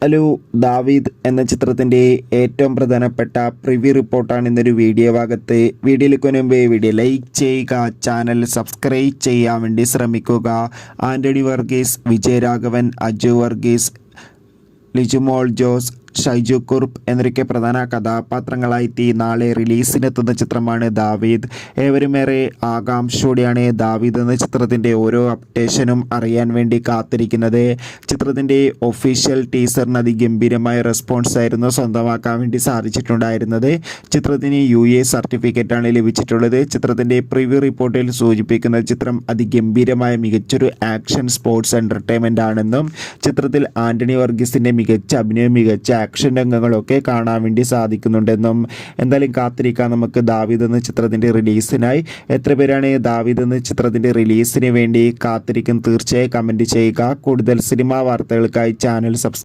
Hello, ദാവീദ് എന്ന ചിത്രത്തിൻ്റെ ഏറ്റവും പ്രധാനപ്പെട്ട പ്രിവ്യൂ റിപ്പോർട്ടാണ് ഇന്നൊരു വീഡിയോ ഭാഗത്ത്. വീഡിയോയിലേക്ക് മുമ്പേ വീഡിയോ ലൈക്ക് ചെയ്യുക, ചാനൽ സബ്സ്ക്രൈബ് ചെയ്യാൻ വേണ്ടി ശ്രമിക്കുക. ആൻ്റണി വർഗീസ്, വിജയരാഘവൻ, അജു വർഗീസ്, ലിജുമോൾ ജോസ്, ഷൈജു കുറുപ്പ് എന്നൊക്കെ പ്രധാന കഥാപാത്രങ്ങളായി നാളെ റിലീസിനെത്തുന്ന ചിത്രമാണ് ദാവീദ്. ഏവരുമേറെ ആകാംക്ഷയോടെയാണ് ദാവീദ് എന്ന ചിത്രത്തിൻ്റെ ഓരോ അപ്ഡേഷനും അറിയാൻ വേണ്ടി കാത്തിരിക്കുന്നത്. ചിത്രത്തിൻ്റെ ഒഫീഷ്യൽ ടീസറിന് അതിഗംഭീരമായ റെസ്പോൺസ് ആയിരുന്നു സ്വന്തമാക്കാൻ വേണ്ടി സാധിച്ചിട്ടുണ്ടായിരുന്നത്. ചിത്രത്തിന് UA സർട്ടിഫിക്കറ്റാണ് ലഭിച്ചിട്ടുള്ളത്. ചിത്രത്തിൻ്റെ പ്രിവ്യൂ റിപ്പോർട്ടിൽ സൂചിപ്പിക്കുന്ന ചിത്രം അതിഗംഭീരമായ മികച്ചൊരു ആക്ഷൻ സ്പോർട്സ് എൻ്റർടൈൻമെൻ്റ് ആണെന്നും ചിത്രത്തിൽ ആൻ്റണി വർഗീസിൻ്റെ മികച്ച അഭിനയം, മികച്ച ആക്ഷൻ രംഗങ്ങളൊക്കെ കാണാൻ വേണ്ടി സാധിക്കുന്നുണ്ടെന്നും. എന്തായാലും കാത്തിരിക്കാം നമുക്ക് ദാവീദ് എന്ന ചിത്രത്തിൻ്റെ റിലീസിനായി. എത്ര പേരാണ് ദാവീദ് എന്ന ചിത്രത്തിൻ്റെ റിലീസിന് വേണ്ടി കാത്തിരിക്കും? തീർച്ചയായും കമൻറ്റ് ചെയ്യുക. കൂടുതൽ സിനിമാ വാർത്തകൾക്കായി ചാനൽ